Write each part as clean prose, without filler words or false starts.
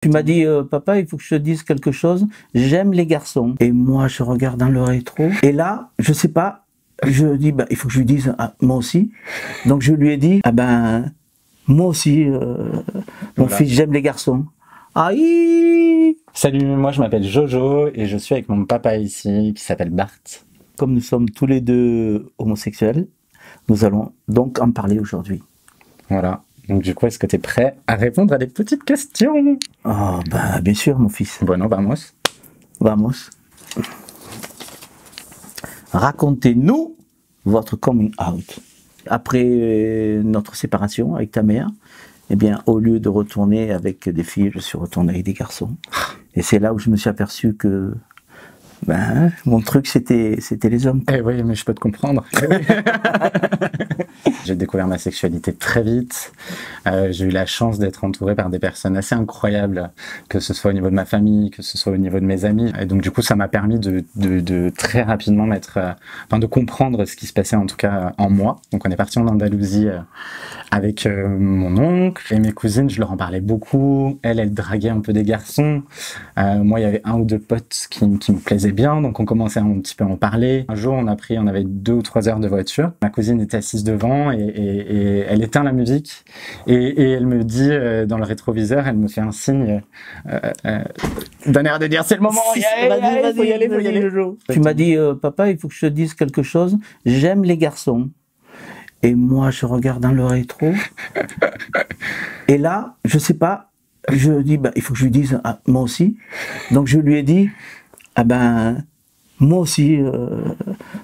Tu m'as dit, papa, il faut que je te dise quelque chose. J'aime les garçons. Et moi, je regarde dans le rétro. Et là, je sais pas, je dis, bah, il faut que je lui dise, ah, moi aussi. Donc, je lui ai dit, ah ben, moi aussi, mon fils, j'aime les garçons. Aïe! Salut, moi je m'appelle Jojo et je suis avec mon papa ici qui s'appelle Bart. Comme nous sommes tous les deux homosexuels, nous allons donc en parler aujourd'hui. Voilà. Donc du coup, est-ce que tu es prêt à répondre à des petites questions? Oh, bah, bien sûr, mon fils. Bueno, vamos. Vamos. Racontez-nous votre coming out. Après notre séparation avec ta mère, eh bien, au lieu de retourner avec des filles, je suis retourné avec des garçons. Et c'est là où je me suis aperçu que ben, mon truc, c'était les hommes. Eh oui, mais je peux te comprendre. J'ai découvert ma sexualité très vite. J'ai eu la chance d'être entouré par des personnes assez incroyables, que ce soit au niveau de ma famille, que ce soit au niveau de mes amis. Et donc du coup, ça m'a permis de très rapidement de comprendre ce qui se passait en tout cas en moi. Donc on est parti en Andalousie avec mon oncle et mes cousines. Je leur en parlais beaucoup. Elle draguait un peu des garçons. Moi, il y avait un ou deux potes qui me plaisaient bien, donc on commençait un petit peu à en parler. Un jour, on avait 2 ou 3 heures de voiture. Ma cousine était assise devant et elle éteint la musique et elle me dit dans le rétroviseur, elle me fait un signe d'un air de dire c'est le moment, faut y aller. Tu m'as dit, papa, il faut que je te dise quelque chose. J'aime les garçons. Et moi, je regarde dans le rétro. Et là, je sais pas, je dis, bah, il faut que je lui dise, ah, moi aussi. Donc je lui ai dit, ah ben, moi aussi,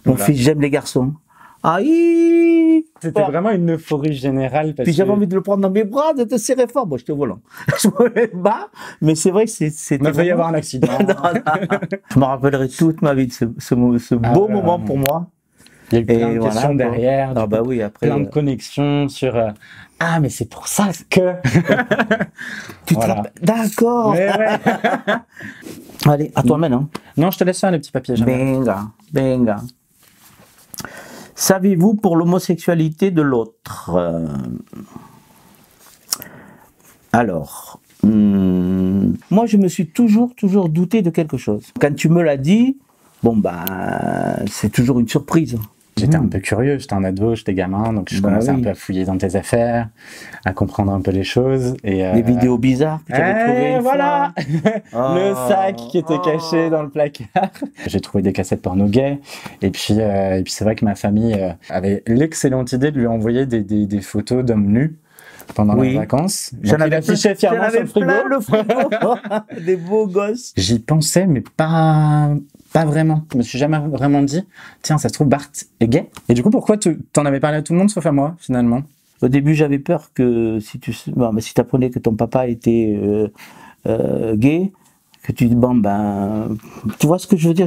mon fils, j'aime les garçons. Aïe! C'était vraiment une euphorie générale. Puis j'avais envie de le prendre dans mes bras, de te serrer fort. Bon, j'étais au volant. Je me bats, mais c'est vrai que c'était. Il va y avoir un accident. Je me rappellerai toute ma vie de ce beau moment pour moi. Il y a eu plein de questions derrière. Ah bah oui, après. Plein de connexions sur ah, mais c'est pour ça que. D'accord. Ouais. Allez, à toi maintenant. Non, je te laisse faire les petits papiers. Benga. Savez-vous pour l'homosexualité de l'autre? Alors, moi je me suis toujours douté de quelque chose. Quand tu me l'as dit, bon bah c'est toujours une surprise. J'étais un peu curieux, j'étais un ado, j'étais gamin, donc je commençais un peu à fouiller dans tes affaires, à comprendre un peu les choses. Et des vidéos bizarres que tu avais trouvées une fois. Le sac qui était caché dans le placard. J'ai trouvé des cassettes porno gays, et puis c'est vrai que ma famille avait l'excellente idée de lui envoyer des photos d'hommes nus pendant les vacances. J'en avais affiché fièrement sur le frigo. Plein le frigo. Des beaux gosses. J'y pensais, mais pas vraiment. Je me suis jamais vraiment dit, tiens, ça se trouve, Bart est gay. Et du coup, pourquoi t'en avais parlé à tout le monde sauf à moi, finalement? Au début, j'avais peur que si tu apprenais que ton papa était gay, que tu dis, bon, ben, tu vois ce que je veux dire?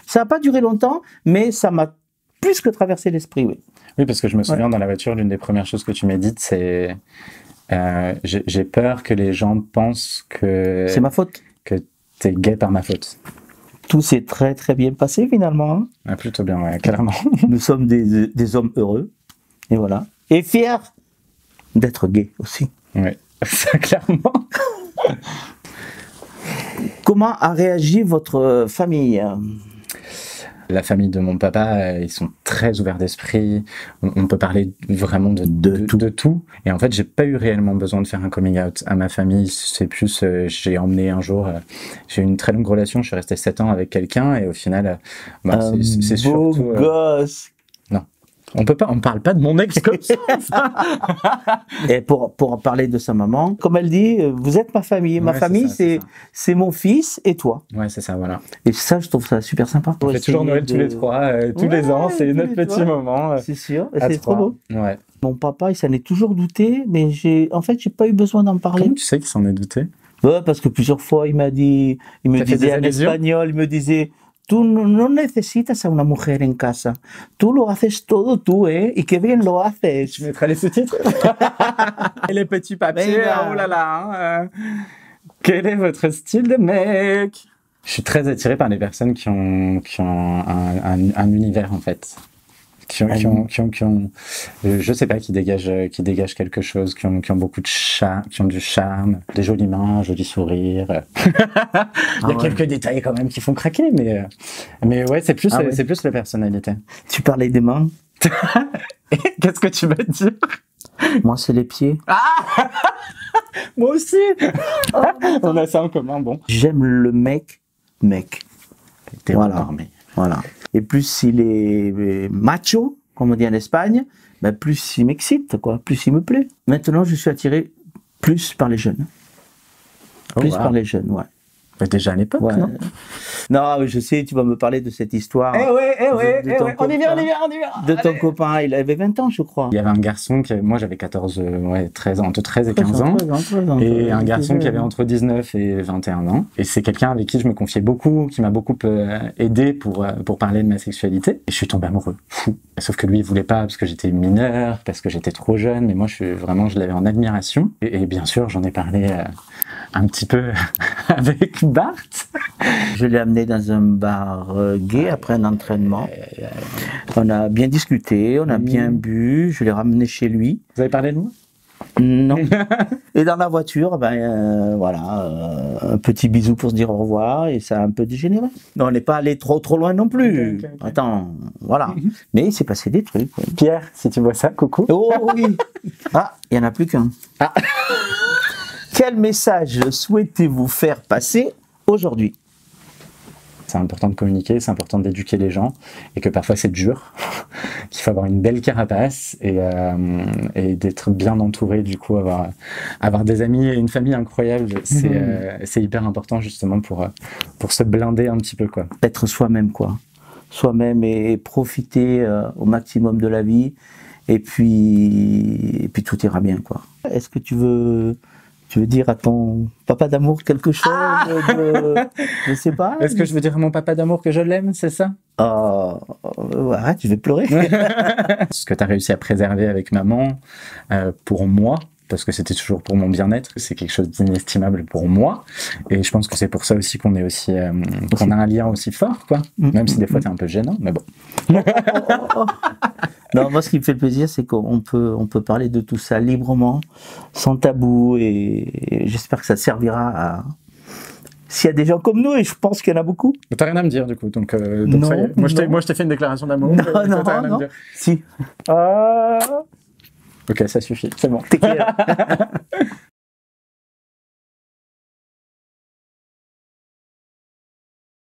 Ça n'a pas duré longtemps, mais ça m'a plus que traversé l'esprit, oui. Oui, parce que je me souviens dans la voiture, l'une des premières choses que tu m'as dites, c'est j'ai peur que les gens pensent que c'est ma faute, que t'es gay par ma faute. Tout s'est très bien passé finalement. Hein. Ah, plutôt bien, ouais, clairement. Nous sommes des hommes heureux, et voilà. Et fiers d'être gays aussi. Oui, ça clairement. Comment a réagi votre famille? La famille de mon papa, ils sont très ouverts d'esprit. On peut parler vraiment de tout. Et en fait, j'ai pas eu réellement besoin de faire un coming out à ma famille. C'est plus, j'ai emmené un jour, j'ai eu une très longue relation. Je suis resté 7 ans avec quelqu'un et au final, c'est surtout. Beau gosse. Non. On parle pas de mon ex comme ça. Et pour parler de sa maman, comme elle dit, vous êtes ma famille. Ma famille, c'est mon fils et toi. Ouais, c'est ça, voilà. Et ça, je trouve ça super sympa. On fait toujours Noël tous les 3, tous les ans, c'est notre petit moment. C'est sûr, c'est trop beau. Ouais. Mon papa, il s'en est toujours douté, mais j'ai pas eu besoin d'en parler. Comment tu sais qu'il s'en est douté? Ouais, parce que plusieurs fois, il me disait en espagnol, il me disait... Tú no necesitas a una mujer en casa. Tú lo haces todo tú, ¿eh? Y qué bien lo haces. Je mettrai les sous-titres. Et les petits papiers, oh là là. Quel est votre style de mec? Je suis très attiré par les personnes qui ont un univers, en fait. je sais pas, qui dégagent quelque chose, qui ont beaucoup de charme, qui ont du charme, des jolies mains, un joli sourire. Il y a quelques détails quand même qui font craquer, mais ouais, c'est plus la personnalité. Tu parlais des mains. Qu'est-ce que tu veux dire? Moi, c'est les pieds. Ah moi aussi. On a ça en commun, bon. J'aime le mec. Voilà. Voilà. Et plus il est macho, comme on dit en Espagne, ben plus il m'excite, quoi. Plus il me plaît. Maintenant, je suis attiré plus par les jeunes. Par les jeunes, ouais. Déjà à l'époque, non? Non, je sais, tu vas me parler de cette histoire. On y vient. De ton copain, il avait 20 ans, je crois. Il y avait un garçon moi j'avais 13 ans, entre 13 et 15 ans. Et un garçon qui avait entre 19 et 21 ans. Et c'est quelqu'un avec qui je me confiais beaucoup, qui m'a beaucoup aidé pour parler de ma sexualité. Et je suis tombé amoureux, fou. Sauf que lui, il voulait pas parce que j'étais mineur, parce que j'étais trop jeune. Mais moi, je l'avais en admiration. Et bien sûr, j'en ai parlé un petit peu avec Bart. Je l'ai amené dans un bar gay après un entraînement. On a bien discuté, on a bien bu, je l'ai ramené chez lui. Vous avez parlé de moi? Non. Et dans la voiture, un petit bisou pour se dire au revoir et ça a un peu dégénéré. Non, on n'est pas allé trop loin non plus. Okay. Attends, voilà. Mais il s'est passé des trucs. Ouais. Pierre, si tu vois ça, coucou. Oh oui. Ah, il n'y en a plus qu'un. Ah. Quel message souhaitez-vous faire passer aujourd'hui? C'est important de communiquer, c'est important d'éduquer les gens, et que parfois c'est dur, qu'il faut avoir une belle carapace et d'être bien entouré, du coup avoir des amis et une famille incroyable, c'est hyper important justement pour se blinder un petit peu, quoi. Être soi-même, quoi. Soi-même et profiter au maximum de la vie, et puis tout ira bien, quoi. Est-ce que tu veux dire à ton papa d'amour quelque chose je sais pas. Est-ce que je veux dire à mon papa d'amour que je l'aime, c'est ça? Arrête, je vais pleurer. Ce que tu as réussi à préserver avec maman, pour moi, parce que c'était toujours pour mon bien-être, c'est quelque chose d'inestimable pour moi. Et je pense que c'est pour ça aussi qu'on est aussi, qu'on a un lien aussi fort, quoi. Même si des fois t'es un peu gênant, mais bon. Non, moi, ce qui me fait plaisir, c'est qu'on peut parler de tout ça librement, sans tabou, et j'espère que ça servira à... S'il y a des gens comme nous, et je pense qu'il y en a beaucoup. T'as rien à me dire, du coup, donc non, ça y est. Moi, je t'ai fait une déclaration d'amour. Non. Si. Ok, ça suffit, c'est bon. T'es clair.